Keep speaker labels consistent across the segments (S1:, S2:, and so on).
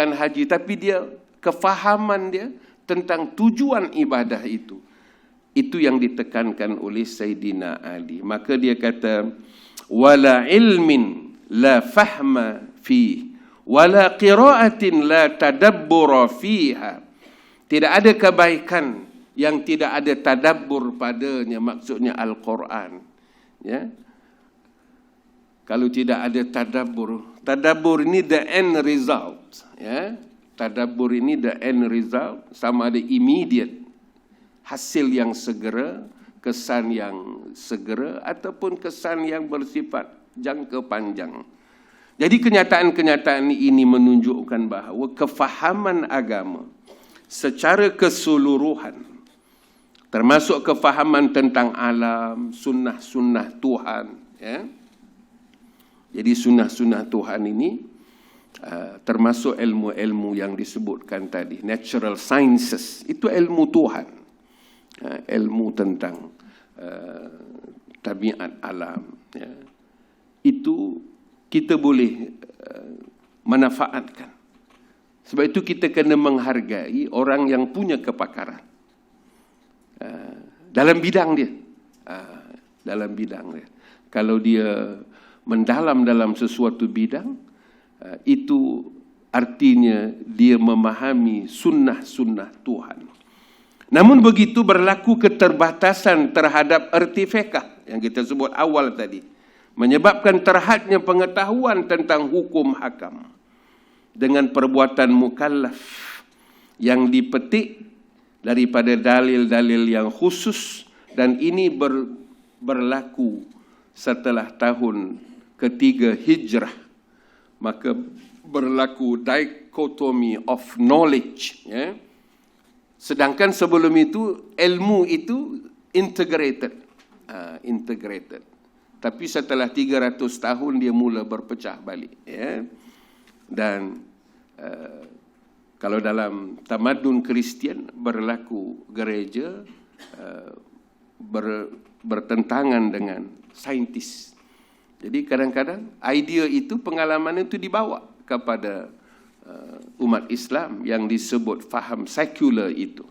S1: menunaikan haji, tapi dia kefahaman dia tentang tujuan ibadah itu yang ditekankan oleh Sayyidina Ali. Maka dia kata, wala ilmin la fahma fi wala qiraatin la tadabbura fiha. Tidak ada kebaikan yang tidak ada tadabbur padanya, maksudnya Al-Quran. Ya. Kalau tidak ada tadabbur ini the end result. Ya. Tadabbur ini the end result, sama ada immediate, hasil yang segera, kesan yang segera, ataupun kesan yang bersifat jangka panjang. Jadi kenyataan-kenyataan ini menunjukkan bahawa kefahaman agama secara keseluruhan, termasuk kefahaman tentang alam, sunnah-sunnah Tuhan. Ya. Jadi sunnah-sunnah Tuhan ini termasuk ilmu-ilmu yang disebutkan tadi. Natural sciences, itu ilmu Tuhan. Ilmu tentang tabiat alam. Ya. Itu kita boleh manfaatkan. Sebab itu kita kena menghargai orang yang punya kepakaran dalam bidang dia. Dalam bidang dia. Kalau dia mendalam dalam sesuatu bidang, itu artinya dia memahami sunnah-sunnah Tuhan. Namun begitu berlaku keterbatasan terhadap erti fiqh yang kita sebut awal tadi, menyebabkan terhadnya pengetahuan tentang hukum hakam dengan perbuatan mukallaf yang dipetik daripada dalil-dalil yang khusus, dan ini berlaku setelah tahun ketiga Hijrah. Maka berlaku dichotomy of knowledge. Ya. Sedangkan sebelum itu, ilmu itu integrated. Integrated. Tapi setelah 300 tahun, dia mula berpecah balik. Ya. Dan kalau dalam tamadun Kristian, berlaku gereja bertentangan dengan saintis. Jadi kadang-kadang idea itu, pengalaman itu dibawa kepada umat Islam yang disebut faham sekular itu.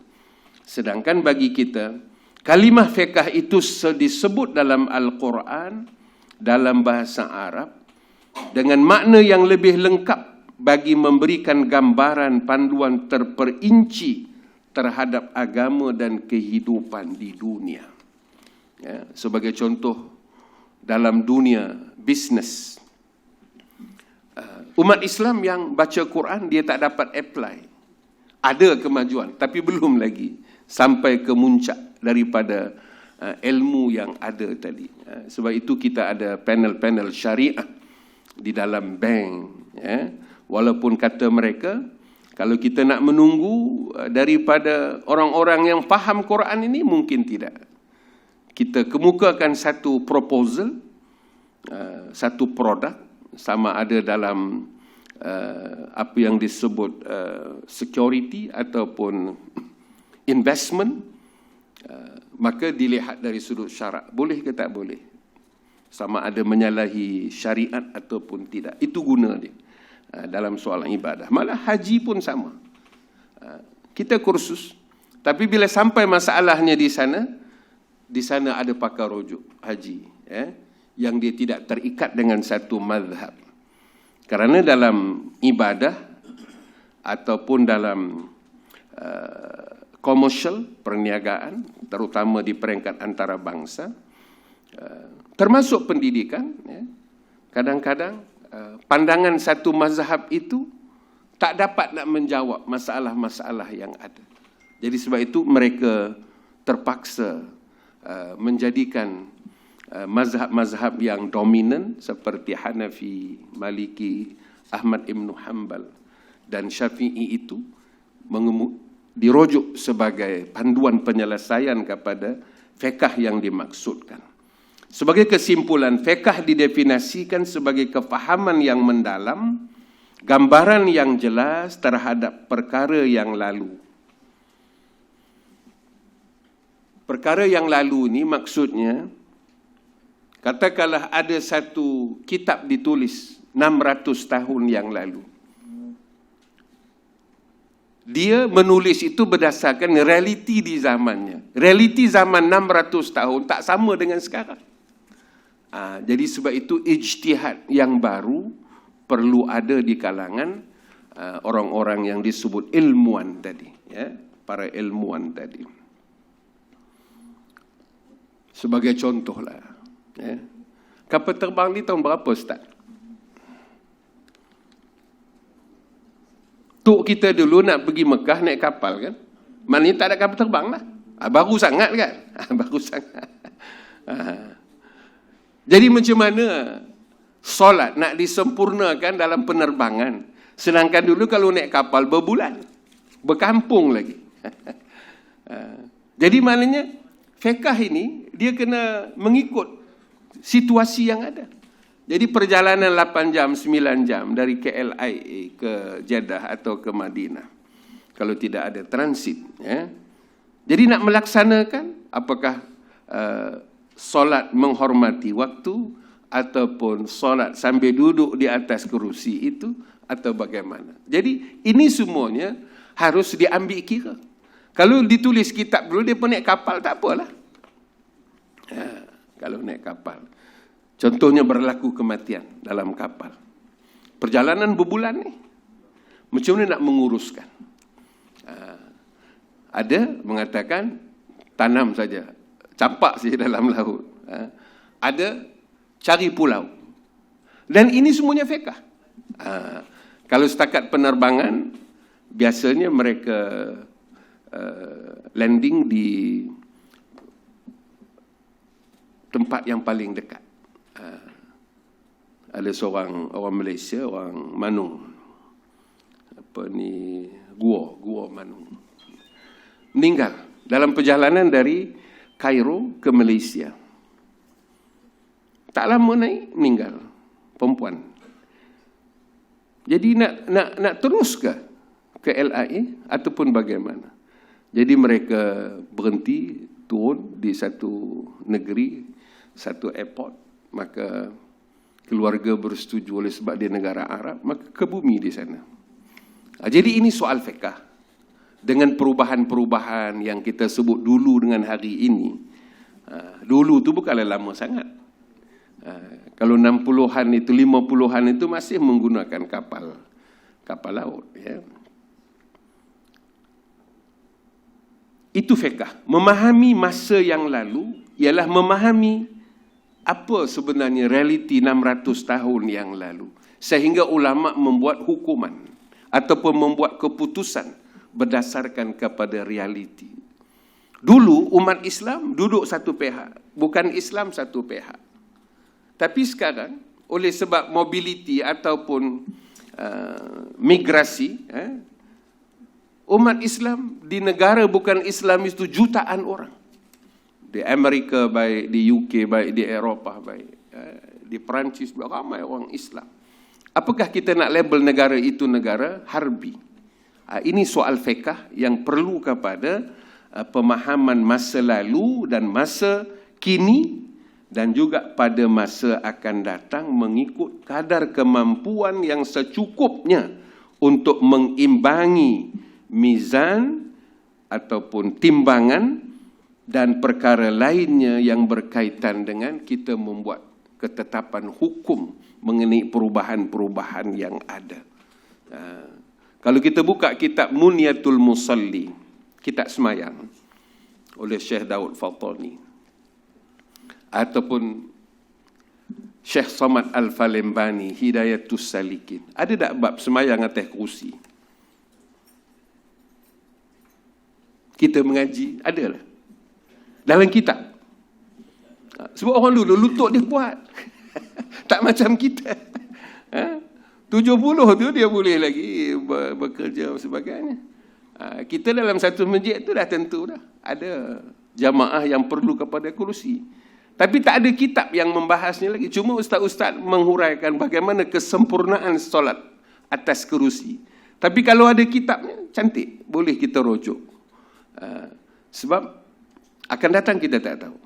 S1: Sedangkan bagi kita, kalimah fiqh itu disebut dalam Al-Quran, dalam bahasa Arab, dengan makna yang lebih lengkap bagi memberikan gambaran panduan terperinci terhadap agama dan kehidupan di dunia. Ya, sebagai contoh, dalam dunia bisnes, umat Islam yang baca Quran, dia tak dapat apply. Ada kemajuan, tapi belum lagi sampai ke muncak daripada ilmu yang ada tadi. Sebab itu kita ada panel-panel syariah di dalam bank. Ya. Walaupun kata mereka, kalau kita nak menunggu daripada orang-orang yang faham Quran ini, mungkin tidak. Kita kemukakan satu proposal, satu produk, sama ada dalam apa yang disebut security ataupun investment, maka dilihat dari sudut syarak, boleh ke tak boleh, sama ada menyalahi syariat ataupun tidak. Itu guna dia dalam soalan ibadah. Malah haji pun sama. Kita kursus, tapi bila sampai masalahnya di sana ada pakar rujuk haji, yang dia tidak terikat dengan satu mazhab. Kerana dalam ibadah ataupun dalam komersial, perniagaan, terutama di peringkat antarabangsa, termasuk pendidikan, kadang-kadang pandangan satu mazhab itu tak dapat nak menjawab masalah-masalah yang ada. Jadi sebab itu mereka terpaksa menjadikan mazhab-mazhab yang dominan seperti Hanafi, Maliki, Ahmad Ibn Hanbal dan Syafi'i itu dirujuk sebagai panduan penyelesaian kepada fiqh yang dimaksudkan. Sebagai kesimpulan, fiqh didefinisikan sebagai kefahaman yang mendalam, gambaran yang jelas terhadap perkara yang lalu. Perkara yang lalu ni maksudnya, katakanlah ada satu kitab ditulis 600 tahun yang lalu. dia menulis itu berdasarkan realiti di zamannya. Realiti zaman 600 tahun tak sama dengan sekarang. Jadi sebab itu ijtihad yang baru perlu ada di kalangan orang-orang yang disebut ilmuwan tadi, ya, para ilmuwan tadi. Sebagai contohlah, ya, kapal terbang ni tahun berapa, Ustaz? Tok kita dulu nak pergi Mekah naik kapal kan? Maknanya tak ada kapal terbang lah. Baru sangat kan? Baru sangat. Jadi macam mana solat nak disempurnakan dalam penerbangan? Sedangkan dulu kalau naik kapal berbulan, berkampung lagi. Jadi maknanya fiqh ini dia kena mengikut situasi yang ada. Jadi perjalanan 8 jam, 9 jam dari KLIA ke Jeddah atau ke Madinah. Kalau tidak ada transit. Ya. Jadi nak melaksanakan apakah solat menghormati waktu ataupun solat sambil duduk di atas kerusi itu atau bagaimana. Jadi ini semuanya harus diambil kira. Kalau ditulis kitab dulu dia pun naik kapal tak apalah. Ya, kalau naik kapal. Contohnya berlaku kematian dalam kapal. Perjalanan berbulan ni. Macam mana nak menguruskan? Ada mengatakan tanam saja. Campak saja dalam laut. Ada cari pulau. Dan ini semuanya fiqh. Kalau setakat penerbangan, biasanya mereka landing di tempat yang paling dekat. Ada seorang orang Malaysia, orang Manung. Gua Manung. Meninggal dalam perjalanan dari Kairo ke Malaysia. Tak lama naik, meninggal. Perempuan. Jadi nak terus ke LIA ataupun bagaimana? Jadi mereka berhenti, turun di satu negeri, satu airport, maka keluarga bersetuju oleh sebab dia negara Arab, maka ke bumi di sana. Jadi ini soal fiqh. Dengan perubahan-perubahan yang kita sebut dulu dengan hari ini. Dulu tu bukanlah lama sangat. Kalau 60-an itu, 50-an itu masih menggunakan kapal laut. Ya. Itu fiqh. Memahami masa yang lalu ialah memahami apa sebenarnya realiti 600 tahun yang lalu. Sehingga ulama' membuat hukuman ataupun membuat keputusan berdasarkan kepada realiti. Dulu umat Islam duduk satu pihak, bukan Islam satu pihak. Tapi sekarang oleh sebab mobiliti ataupun migrasi, umat Islam di negara bukan Islam itu jutaan orang. Di Amerika baik, di UK baik, di Eropah baik, di Perancis ramai orang Islam. Apakah kita nak label negara itu negara harbi? Ini soal fiqh yang perlu kepada pemahaman masa lalu dan masa kini dan juga pada masa akan datang mengikut kadar kemampuan yang secukupnya untuk mengimbangi mizan ataupun timbangan dan perkara lainnya yang berkaitan dengan kita membuat ketetapan hukum mengenai perubahan-perubahan yang ada. Kalau kita buka kitab Muniyatul Musalli, kitab semayang oleh Syekh Daud Fatani, ataupun Syekh Samad Al-Falembani, Hidayatus Salikin, ada tak bab semayang atas kerusi? Kita mengaji, adalah dalam kitab. Sebab orang dulu lutut dia kuat. Tak macam kita. 70 tu dia boleh lagi bekerja dan sebagainya. Kita dalam satu masjid tu dah tentu dah ada jamaah yang perlu kepada kerusi. Tapi tak ada kitab yang membahasnya lagi. Cuma ustaz-ustaz menghuraikan bagaimana kesempurnaan solat atas kerusi. Tapi kalau ada kitabnya, cantik. Boleh kita rujuk. Sebab akan datang kita tak tahu.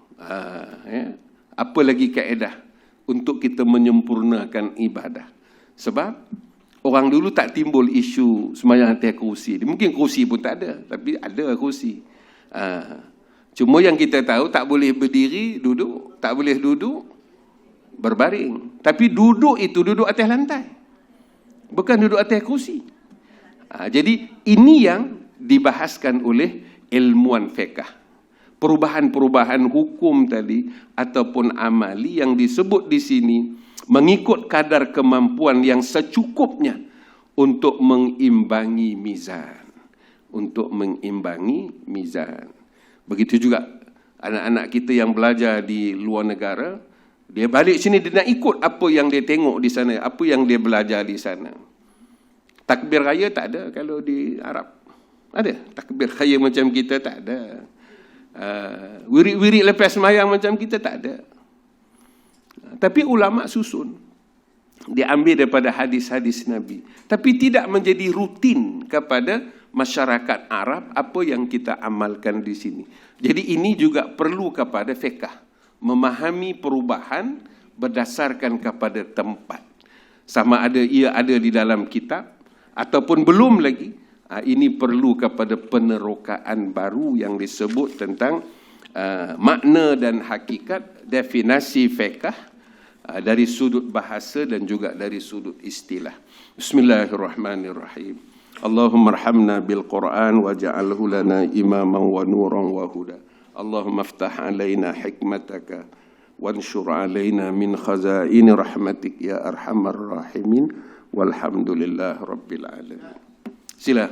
S1: Apa lagi kaedah untuk kita menyempurnakan ibadah. Sebab Orang dulu tak timbul isu sembahyang atas kerusi. Mungkin kerusi pun tak ada, tapi ada kerusi. Cuma yang kita tahu tak boleh berdiri, duduk, tak boleh duduk, berbaring. Tapi duduk itu duduk atas lantai. Bukan duduk atas kerusi. Jadi ini yang dibahaskan oleh ilmuwan fiqh. Perubahan-perubahan hukum tadi ataupun amali yang disebut di sini mengikut kadar kemampuan yang secukupnya untuk mengimbangi mizan. Untuk mengimbangi mizan. Begitu juga anak-anak kita yang belajar di luar negara, dia balik sini dia nak ikut apa yang dia tengok di sana, apa yang dia belajar di sana. Takbir raya tak ada kalau di Arab. Ada takbir raya macam kita? Tak ada. Wirid-wirid lepas sembahyang macam kita? Tak ada. Tapi ulama susun. Dia ambil daripada hadis-hadis Nabi. Tapi tidak menjadi rutin kepada masyarakat Arab apa yang kita amalkan di sini. Jadi ini juga perlu kepada fiqh. Memahami perubahan berdasarkan kepada tempat. Sama ada ia ada di dalam kitab ataupun belum lagi. Ini perlu kepada penerokaan baru yang disebut tentang makna dan hakikat definisi fiqh dari sudut bahasa dan juga dari sudut istilah. Bismillahirrahmanirrahim. Allahumma arhamna bil Qur'an waj'alhu lana imaman wa nuran wa huda. Allahumma aftah alaina hikmataka wanshur alaina min khazaini rahmatik ya arhamar rahimin walhamdulillah rabbil alamin. Sila.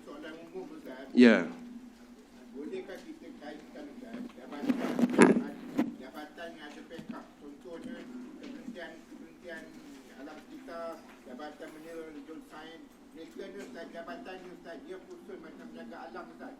S2: Soalan umum, Ustaz.
S1: Ya.
S2: Bolehkah kita kaitkan jabatan yang ada backup? Contohnya kementerian alam sekitar, jabatan mineral, sains. Mereka ni Ustaz, jabatan ni Ustaz, dia khusus macam jaga alam Ustaz.